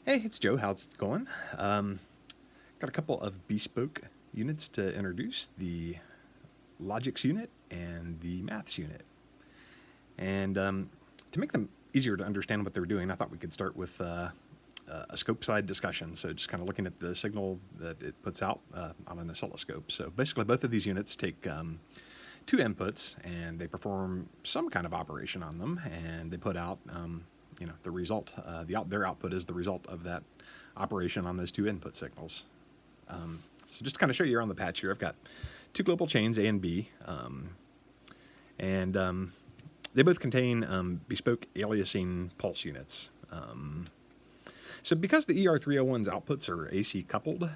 Hey, it's Joe. How's it going? Got a couple of bespoke units to introduce, the logics unit and the maths unit. And to make them easier to understand what they're doing, I thought we could start with a Scopeside discussion. So just kind of looking at the signal that it puts out on an oscilloscope. So basically both of these units take two inputs and they perform some kind of operation on them, and they put out the result. Their output is the result of that operation on those two input signals. So just to kind of show you around the patch here, I've got two global chains, A and B, and they both contain bespoke aliasing pulse units. So because the ER-301's outputs are AC coupled,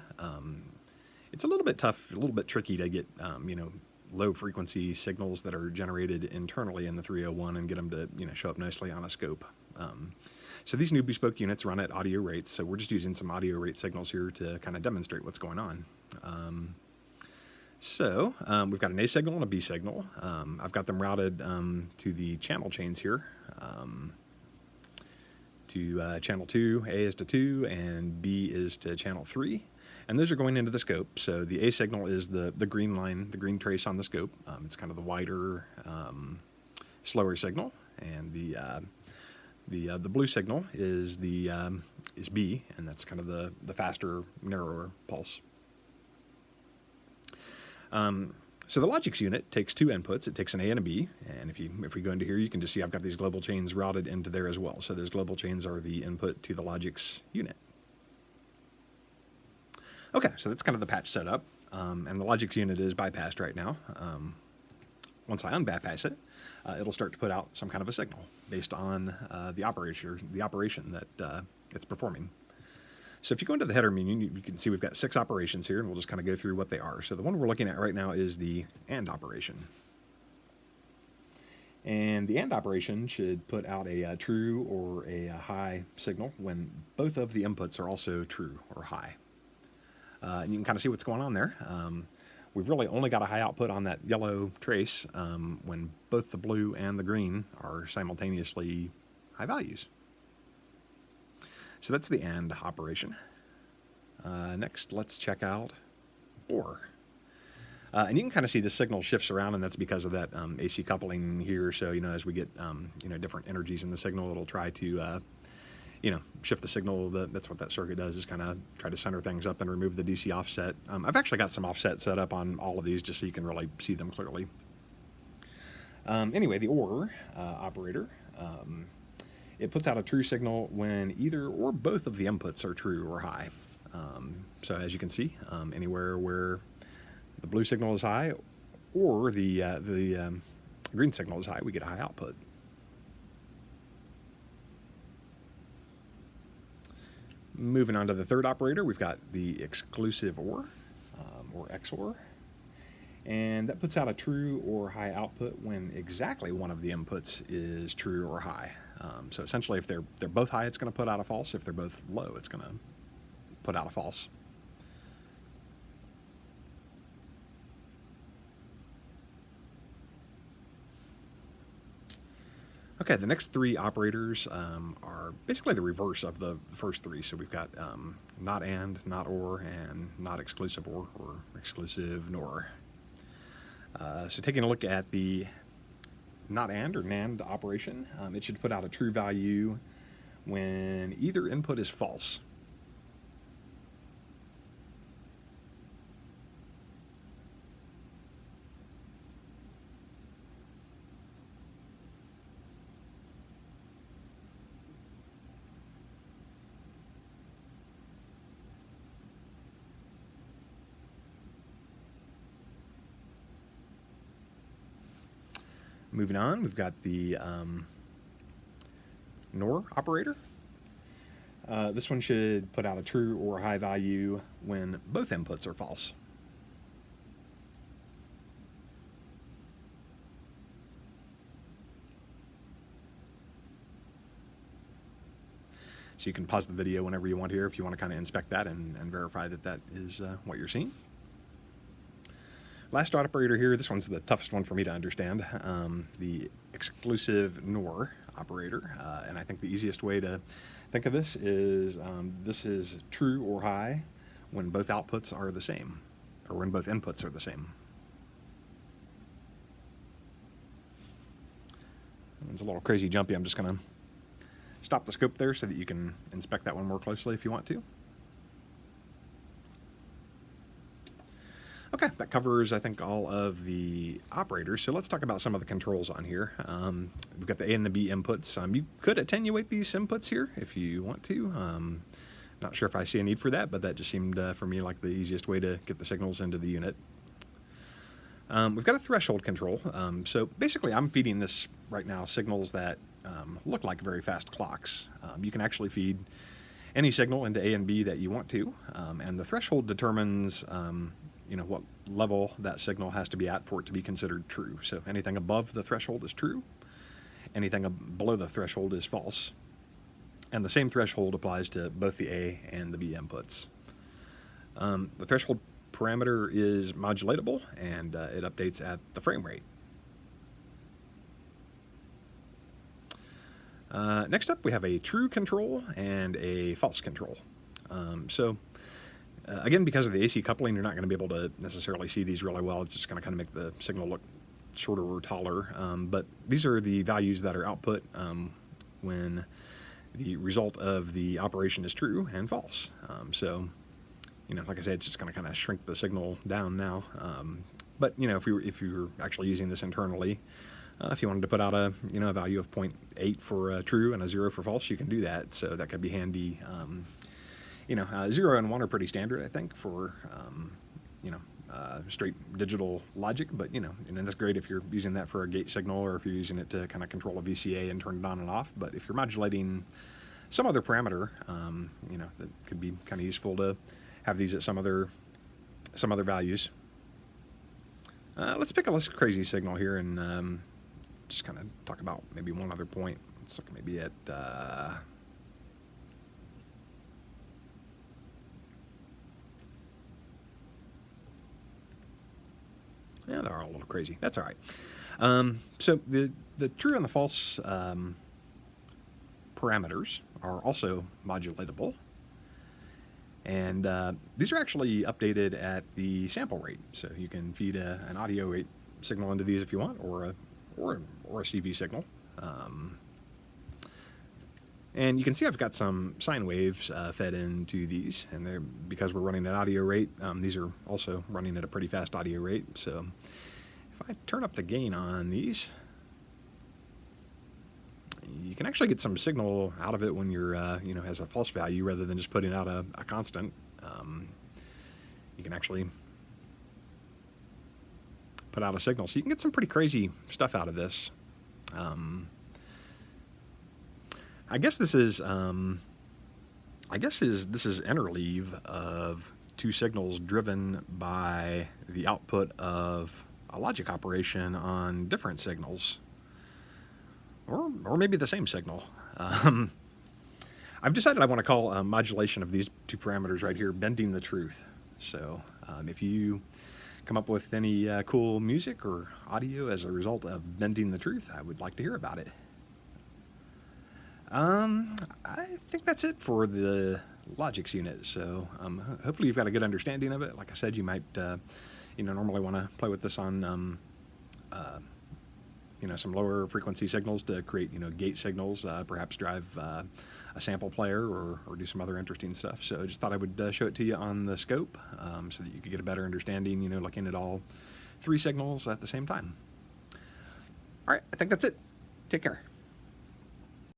it's a little bit tough, a little bit tricky to get low frequency signals that are generated internally in the 301 and get them to show up nicely on a scope. So these new bespoke units run at audio rates, so we're just using some audio rate signals here to kind of demonstrate what's going on. We've got an A signal and a B signal. I've got them routed to the channel chains here. To channel 2, A is to 2, and B is to channel 3. And those are going into the scope. So the A signal is the green line, the green trace on the scope. It's kind of the wider, slower signal, and the blue signal is is B, and that's kind of the faster, narrower pulse. So the logics unit takes two inputs. It takes an A and a B, and if we go into here, you can just see I've got these global chains routed into there as well. So those global chains are the input to the logics unit. Okay, so that's kind of the patch setup, and the logics unit is bypassed right now. Once I unbypass it, it'll start to put out some kind of a signal based on the operation that it's performing. So if you go into the header menu, you can see we've got 6 operations here, and we'll just kind of go through what they are. So the one we're looking at right now is the AND operation. And the AND operation should put out a true or a high signal when both of the inputs are also true or high. And you can kind of see what's going on there. We've really only got a high output on that yellow trace when both the blue and the green are simultaneously high values. So that's the AND operation. Next, let's check out OR. And you can kind of see the signal shifts around, and that's because of that AC coupling here. So, as we get, different energies in the signal, it'll try to, shift the signal. That's what that circuit does, is kind of try to center things up and remove the DC offset. I've actually got some offset set up on all of these just so you can really see them clearly. Anyway, the OR operator, it puts out a true signal when either or both of the inputs are true or high. So as you can see, anywhere where the blue signal is high or the green signal is high, we get a high output. Moving on to the third operator, we've got the exclusive OR, or XOR. And that puts out a true or high output when exactly one of the inputs is true or high. So essentially, if they're both high, it's going to put out a false. If they're both low, it's going to put out a false. Okay, the next 3 operators are basically the reverse of the first 3. So we've got not AND, not OR, and not exclusive OR, or exclusive NOR. So taking a look at the not AND or NAND operation, it should put out a true value when either input is false. Moving on, we've got the NOR operator. This one should put out a true or high value when both inputs are false. So you can pause the video whenever you want here if you want to kind of inspect that and verify that that is what you're seeing. Last operator here, this one's the toughest one for me to understand, the exclusive NOR operator. And I think the easiest way to think of this is true or high when both outputs are the same, or when both inputs are the same. It's a little crazy jumpy. I'm just going to stop the scope there so that you can inspect that one more closely if you want to. Okay, that covers, I think, all of the operators. So let's talk about some of the controls on here. We've got the A and the B inputs. You could attenuate these inputs here if you want to. Not sure if I see a need for that, but that just seemed for me like the easiest way to get the signals into the unit. We've got a threshold control. So basically I'm feeding this right now signals that look like very fast clocks. You can actually feed any signal into A and B that you want to, and the threshold determines what level that signal has to be at for it to be considered true. So anything above the threshold is true, anything below the threshold is false. And the same threshold applies to both the A and the B inputs. The threshold parameter is modulatable, and it updates at the frame rate. Next up, we have a true control and a false control. Again, because of the AC coupling, you're not going to be able to necessarily see these really well. It's just going to kind of make the signal look shorter or taller. But these are the values that are output when the result of the operation is true and false. Like I said, it's just going to kind of shrink the signal down now. But if you were actually using this internally, if you wanted to put out a value of 0.8 for true and a 0 for false, you can do that. So that could be handy. 0 and 1 are pretty standard, I think, for straight digital logic. But and that's great if you're using that for a gate signal, or if you're using it to kind of control a VCA and turn it on and off. But if you're modulating some other parameter, that could be kind of useful to have these at some other values. Let's pick a less crazy signal here and just kind of talk about maybe one other point. Let's look maybe at yeah, they're all a little crazy. That's all right. So the true and the false parameters are also modulatable. And these are actually updated at the sample rate. So you can feed an audio rate signal into these if you want, or a CV signal. And you can see I've got some sine waves fed into these, and because we're running at audio rate, these are also running at a pretty fast audio rate. So if I turn up the gain on these, you can actually get some signal out of it when you're, has a false value rather than just putting out a constant. You can actually put out a signal, so you can get some pretty crazy stuff out of this. I guess this is interleave of two signals driven by the output of a logic operation on different signals. Or maybe the same signal. I've decided I want to call modulation of these two parameters right here bending the truth. So if you come up with any cool music or audio as a result of bending the truth, I would like to hear about it. I think that's it for the logics unit. So hopefully you've got a good understanding of it. Like I said, you might normally want to play with this on some lower frequency signals to create, gate signals, perhaps drive a sample player or do some other interesting stuff. So I just thought I would show it to you on the scope so that you could get a better understanding, looking at all three signals at the same time. All right, I think that's it. Take care.